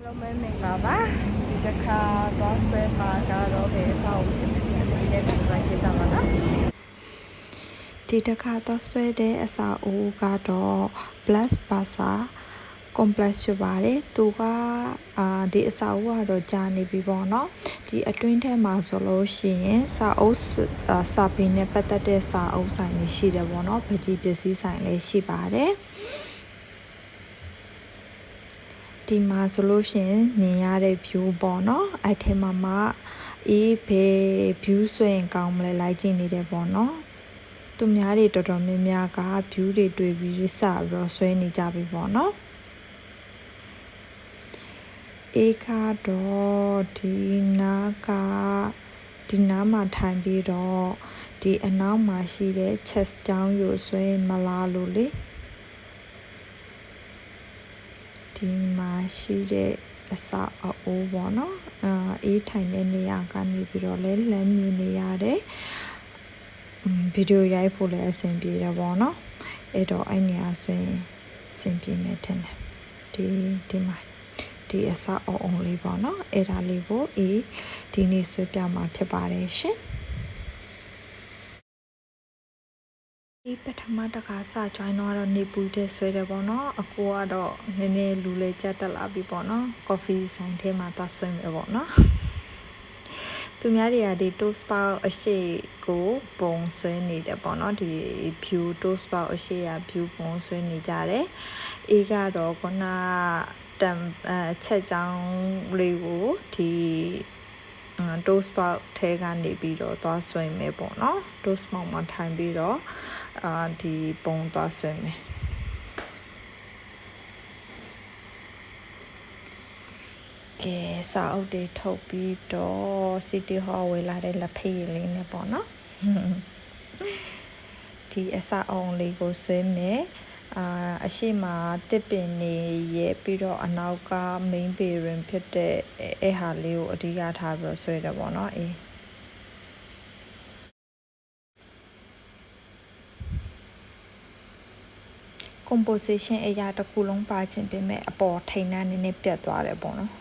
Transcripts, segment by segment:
လုံးမဲမင်္ဂလာပါဒီတစ်ခါသွားဆွဲမှာကတော့ဘယ်အဆောက်အဦဖြစ်နေတယ်ဒီနေ့ပြန်လိုက်ခဲ့ကြပါလားဒီတစ်ခါသွားဆွဲတဲ့အဆောက်အဦကတော့ Plus Plaza complex ဖြစ်ပါတယ်သူကဒီအဆောက်အဦကတော့ကြာနေပြီပေါ့နော်ဒီအတွင်းထဲမှာဆိုလို့ရှိရင်စာအုပ်စာပေနဲ့ပတ်သက်တဲ့စာအုပ်ဆိုင်တွေရှိတယ်ပေါ့နော်ပကြီးပစ္စည်းဆိုင်လည်းရှိပါတယ်ဒီမှာဆိုလို့ရှိရင်မြင်ရတဲ့ view ပေါ့နော်အဲ့ထဲမှာမှအေးဘယ် view ဆိုရင်ကောင်းမလဲလိုက်ကြည့်နေတယ်ပေါ့နော်သူများတွေတော်တော်များများက view တွေတွေ့ပြီးစပြီးတော့ဆွဲနေကြပြီပေါ့နော်အေးကတော့ဒီနားမှာထိုင်ပြီးတော့ဒီအနောက်မှာရှိတဲ့ chest ကြောင်းကိုဆွဲမလားလို့လေဒီမှာရှိတဲ့အဆောက်အဦပေါ့နော်အေးထိုင်တဲ့နေရာကနေပြီးတော့လဲလမ်းမြင်နေရတယ်ဗီဒီယိုရိုက်ဖို့လည်းအဆင်ပြေတယ်ပေါ့နော်အဲ့တော့အဲ့နေရာဆိုရင်အဆင်ပြေမယ်ထင်တယ်ဒီမှာဒီအဆောက်အဦလေးပေါ့နော်အဲ့ဒါလေးကိုဒီနေ့ဆွဲပြမှာဖြစ်ပါတယ်ရှင်ဒီပထမတခါစ join တော့နေပူတဲ့ဆွဲတယ်ပေါ့နော်အကိုကတော့နည်းနည်းလူလေးကြက်တက်လာပြီပေါ့နော် coffee ဆိုင်ထဲမှာသွားဆွဲမယ်ပေါ့နော်သူများတွေကဒီ toast bar အရှိကိုပုံဆွဲနေတယ်ပေါ့နော်ဒီ view toast bar အရှိရ view ပုံဆွဲနေကြတယ်အေးကတော့ခုနချက်ချောင်းလေးကိုဒီ toast bar ထဲကနေပြီးတော့သွားဆွဲမယ်ပေါ့နော် toast bar မှာထိုင်ပြီးတော့ဒီပုံသွားဆွဲမယ်ကဲစာအုပ်တွေထုတ်ပြီးတော့ City Hall ဝေလာတဲ့လက်ဖေးလေးနဲ့ပေါ့နော်ဒီအစာအုံလေးကိုဆွဲမယ်အရှိမတစ်ပင်နေရဲ့ပြီးတော့အနောက်က main bearing ဖြစ်တဲ့အဲ့ဟာလေးကိုအဓိကထားပြီးတော့ဆွဲတယ်ပေါ့နော်composition အရာတစ်ခုလုံးပါခြင်းပြင်မဲ့အပေါ်ထိန်နှန်းနည်းနည်းပြတ်သွားတယ်ပေါ့နော်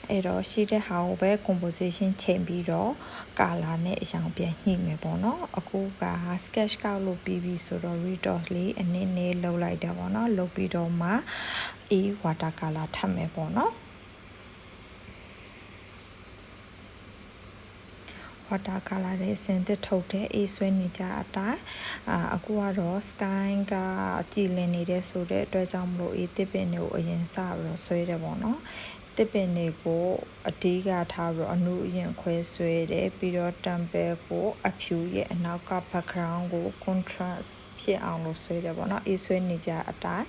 အဲ့တော့ရှိတဲ့ဟာကိုပဲ composition ချိန်ပြီးတော့ color နဲ့အရောင်ပြန်ညှိမယ်ပေါ့နော်အခုက sketch ကောက်လို့ပြီးပြီဆိုတော့ redos လေးအနည်းနည်းလုပ်လိုက်တယ်ပေါ့နော်လုပ်ပြီးတော့မှwatercolor ထပ်မယ်ပေါ့နော်watercolor ရဲ့စင်သစ်ထုတ်တဲ့အေးဆွဲနေကြအတိုင်းအခုကတော့ sky ကကြည်လင်နေတဲ့ဆိုတဲ့အတွက်ကြောင့်မလို့အေးတစ်ပင်တွေကိုအရင်စပြီးတော့ဆွဲတယ်ပေါ့နော်တစ်ပင်တွေကိုအဓိကထားပြီးတော့အနုအရင်ခွဲဆွဲတယ်ပြီးတော့ temple ကိုအဖြူရဲ့အနောက်က background ကို contrast ဖြစ်အောင်လို့ဆွဲတယ်ပေါ့နော်အေးဆွဲနေကြအတိုင်း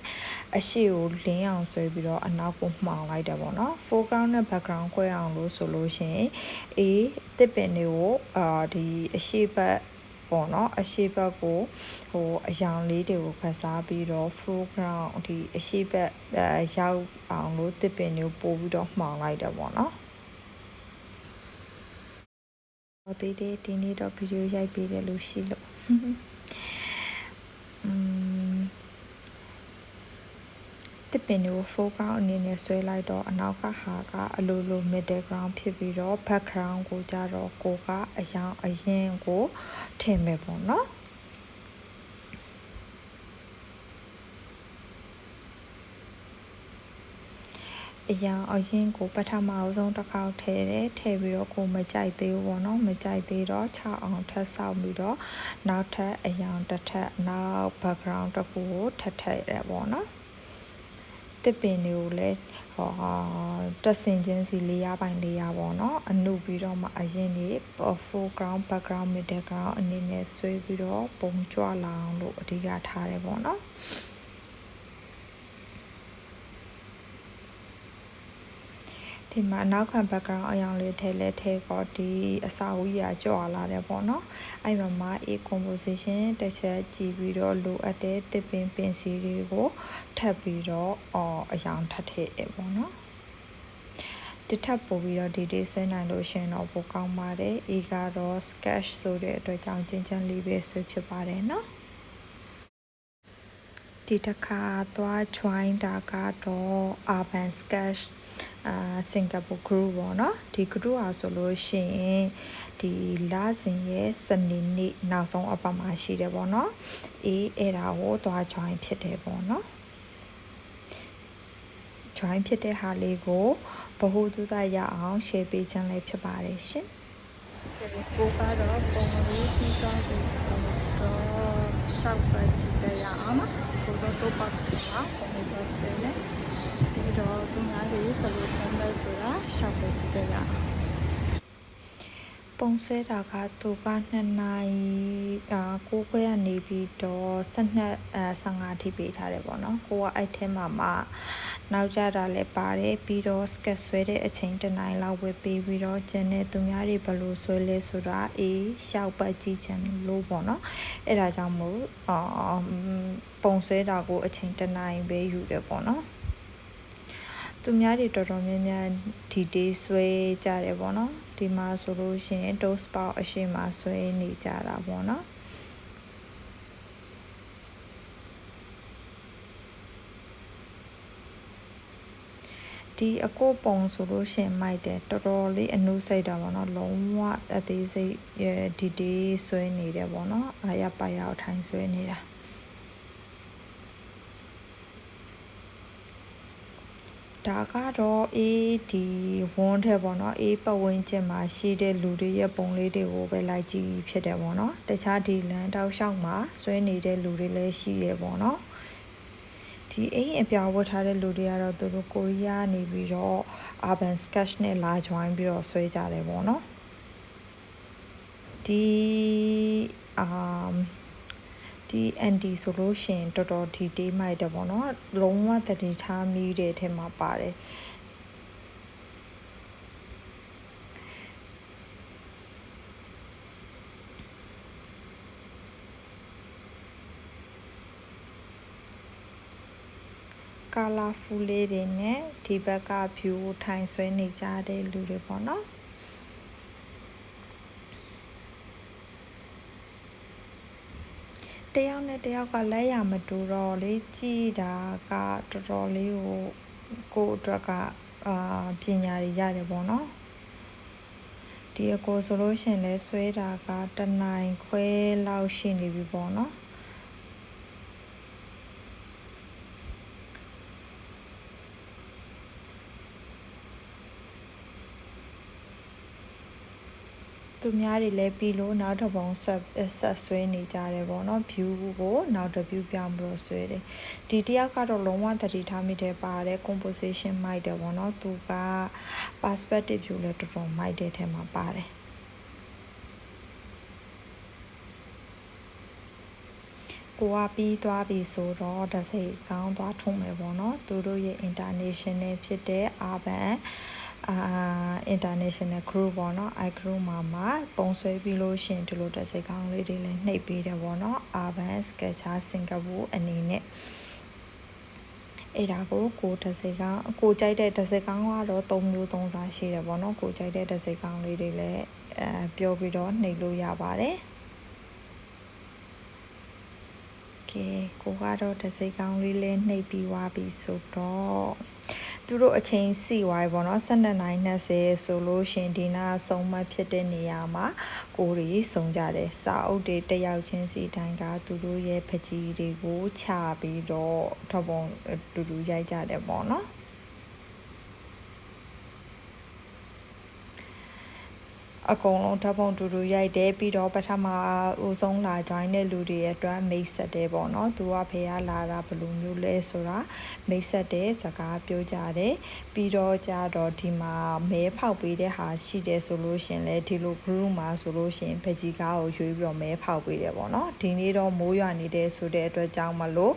အရှိကိုလင်းအောင်ဆွဲပြီးတော့အနောက်ကိုမှောင်လိုက်တယ်ပေါ့နော် foreground နဲ့ background ခွဲအောင်လို့ဆိုလို့ရှိရင်တစ်ပင်တွေကိုဒီအရှိဘက်ပေါ့နော်အရှိဘက်ကိုအရောင်လေးတွေကိုခတ်စားပြီးတော့ foreground ဒီအရှိဘက်ရောက်အောင်လို့တစ်ပင်တွေကိုပို့ပြီးတော့မှောင်လိုက်တယ်ပေါ့နော်ဒီနေ့တော့ဗီဒီယိုရိုက်ပေးတယ်လို့ရှိလို့တစ်ပင်တွေကို foreground အနေနဲ့ဆွဲလိုက်တော့အနောက်ကဟာကအလိုလို middle ground ဖြစ်ပြီးတော့ background ကိုကြတော့ကိုကအရောင်အရင်ကိုထည့်မယ်ပေါ့နော်အရောင်အရင်ကိုပထမအဆုံးတစ်ခေါက်ထည့်ပြီးတော့ကိုမကြိုက်သေးဘူးပေါ့နော်မကြိုက်သေးတော့6အောင်ထပ်ဆောက်ပြီးတော့နောက်ထပ်အရောင်တစ်ထပ်နောက် background တစ်ခုကိုထပ်ထည့်ရပေါ့နော်တစ်ပင်တွေကိုလည်းတက်ဆင်ချင်းစီ4ရပိုင်း4ရပေါ့နော်အနုပြီးတော့မှအရင်နေ foreground background middle ground အနေနဲ့ဆွဲပြီးတော့ပုံကြွလာအောင်လို့အဓိကထားတယ်ပေါ့နော်ဒီမှာနောက်ခံ background အရောင်လေးထည့်တော့ဒီအစာအုပ်ကြီးကြွလာတယ်ပေါ့နော်အဲ့မှာcomposition တစ်ချက်ကြည့်ပြီးတော့လိုအပ်တဲ့တစ်ပင်ပင်စီတွေကိုထပ်ပြီးတော့အရောင်ထပ်ထည့်ပေါ့နော်တစ်ထပ်ပို့ပြီးတော့ဒီဆွဲနိုင်လို့ရှင်တော့ပိုကောင်းပါတယ်အေးကတော့ sketch ဆိုတဲ့အတွက်ကြောင့်ကျဉ်းလေးပဲဆွဲဖြစ်ပါတယ်နော် ဒီတစ်ခါသွား join တာကတော့ urban sketch စင်ကာပူ group ပေါ့နော်ဒီ group อ่ะဆိုလို့ရှိရင်ဒီလစဉ်ရဲ့စနေနေ့နောက်ဆုံးအပတ်မှာရှိတယ်ပေါ့နော်အဲ့ဒါကိုသွား join ဖြစ်တယ်ပေါ့နော် join ဖြစ်တဲ့ဟာလေးကိုဗဟုသုတရအောင် share ပေးခြင်းလည်းဖြစ်ပါတယ်ရှင်ကိုကတော့ပုံလေးပြီးတော့ဒီဆိုတော့ရှောက်ပဲကြည့်ကြရအောင်နော်ကိုတော့ပတ်စကပါပုံလေးတော့ဆဲလေပြီးတော့သူများတွေဘယ်လိုဆုံးလဲဆိုတာရှောက်ပဲကြည့်ကြရအောင်ပုံဆွဲတာကသူက2နာရီ9ခွဲကနေပြီးတော့15အထိပေးထားတယ်ပေါ့နော်ကိုကအဲ့ထဲမှာနောက်ကြတာလည်းပါတယ်ပြီးတော့ sketch ဆွဲတဲ့အချိန်1နာရီလောက်ပဲပေးပြီးတော့ကျန်တဲ့သူများတွေဘယ်လိုဆွဲလဲဆိုတာရှောက်ပတ်ကြည့်ချင်လို့ပေါ့နော်အဲ့ဒါကြောင့်မို့ပုံဆွဲတာကိုအချိန်1နာရီပဲယူတယ်ပေါ့နော်သူများတွေတော်တော်များများဒီ day ဆွဲကြတယ်ပေါ့နော်ဒီမှာဆိုလို့ရှိရင် toast box အရှိမဆွဲနေကြတာပေါ့နော်ဒီအကိုပုံဆိုလို့ရှင်မိုက်တယ်တော်တော်လေးအနုစိတ်တာပေါ့နော်လုံးဝအသေးစိတ်ဒီ day ဆွဲနေတယ်ပေါ့နော်အာရပါရထိုင်ဆွဲနေတာဒါကတော့ဒီဝန်းထဲပေါ့နော်ပတ်ဝန်းကျင်မှာရှိတဲ့လူတွေရဲ့ပုံလေးတွေကိုပဲလိုက်ကြည့်ဖြစ်တယ်ပေါ့နော်တခြားဒီလမ်းတောက်လျှောက်မှာဆွဲနေတဲ့လူတွေလည်းရှိရပေါ့နော်ဒီအပြောင်းဝတ်ထားတဲ့လူတွေကတော့သူတို့ကိုရီးယားနေပြီးတော့ urban sketch နဲ့လာ join ပြီးတော့ဆွဲကြတယ်ပေါ့နော်ဒီ anti ဆိုလို့ရှင်တော်တော်ဒီ day မိုက်တယ်ပေါ့နော်လုံးဝတတိထားမိတဲ့ထဲမှာပါတယ်colorful လေးတွေနဲ့ဒီဘက်က view ထိုင်ဆွဲနေကြတဲ့လူတွေပေါ့နော်တယောက်နဲ့တယောက်ကလက်ရမတူတော့လေကြည်တာကတော်တော်လေးကိုအတွက်ကပညာတွေရတယ်ပေါ့နော်ဒီအကိုဆိုလို့ရှင်လဲဆွဲတာက1နိုင်ခွဲလောက်ရှိနေပြီပေါ့နော်သူများတွေလည်းပြီးလို့နောက်တစ်ပုံဆက်ဆွဲနေကြတယ်ပေါ့နော် view ကိုနောက်တစ် view ပြောင်းပြီးတော့ဆွဲတယ်ဒီတယောက်ကတော့လုံးဝသတိထားမိတယ်ပါတယ် composition မိုက်တယ်ပေါ့နော်သူက perspective view လည်းတော်တော်မိုက်တဲ့ထဲမှာပါတယ်ကိုကပြီးသွားပြီဆိုတော့တစိကောင်းသွားထုံမယ်ပေါ့နော်သူတို့ရဲ့ international ဖြစ်တဲ့ urban international group ပေါ့နော် group မှာပုံဆွဲပြီးလို့ရှင်ဒီလိုတစိကောင်းလေးတွေလည်းနှိပ်ပေးတယ်ပေါ့နော် urban sketcher စင်ကာပူအနေနဲ့အဲ့ဒါကိုတစိကောင်းကိုကြိုက်တဲ့တစိကောင်းကတော့3မျိုး3စားရှိတယ်ပေါ့နော်ကိုကြိုက်တဲ့တစိကောင်းလေးတွေလည်းပြောပြီးတော့နှိပ်လို့ရပါတယ်ကိုကတော့တစိကောင်းလေးလဲနှိပ်ပြီးွားပြီဆိုတော့သူတို့အချိန်စီဝိုင်းပေါ့နော်12:20ဆိုလို့ရှင်ဒီနာဆုံးမဖြစ်တဲ့နေရာမှာကိုရီစုံကြတယ်စာအုပ်တွေတက်ရောက်ချင်းစီတိုင်းကသူတို့ရဲ့ပကြီးတွေကိုချပြီးတော့ထပ်ပုံတူတူရိုက်ကြတယ်ပေါ့နော်အကုန်လုံးဓာတ်ပုံတူတူရိုက်တယ်ပြီးတော့ပထမဦးဆုံးလာ join တဲ့လူတွေအတွက်မိတ်ဆက်တယ်ပေါ့နော်သူကဖေးလာတာဘယ်လိုမျိုးလဲဆိုတာမိတ်ဆက်တဲ့စကားပြောကြတယ်ပြီးတော့ကြတော့ဒီမှာမဲဖောက်ပေးတဲ့ဟာရှိတယ်ဆိုလို့ရှင်လဲဒီလို group မှာဆိုလို့ရှင်ဖကြီးကားကိုရွေးပြီးတော့မဲဖောက်ပေးတယ်ပေါ့နော်ဒီနေ့တော့မိုးရွာနေတဲ့ဆိုတဲ့အတွက်ကြောင့်မလို့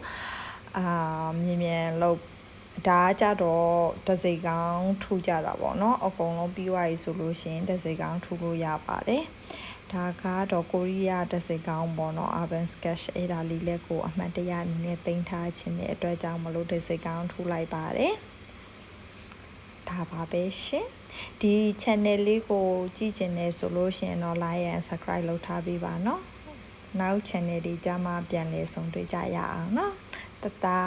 မြန်လို့ဒါကြတော့တစိကောင်းထူကြတာပေါ့နော်အကုန်လုံးပြီးသွားပြီဆိုလို့ရှင်တစိကောင်းထူလို့ရပါတယ်ဒါကတော့ကိုရီးယားတစိကောင်းပေါ့နော် urban sketch အဲ့ဒါလေးလည်းကိုအမှတ်တရအနေနဲ့တင်ထားခြင်းတဲ့အတွက်ကြောင့်မလို့တစိကောင်းထူလိုက်ပါတယ်ဒါပါပဲရှင်ဒီ channel လေးကိုကြည့်ကျင်နေဆိုလို့ရှင်တော့ like and subscribe လုပ်ထားပေးပါနော် နောက် channel တွေကြမှာပြန်လဲဆုံတွေ့ကြရအောင်เนาะတတာ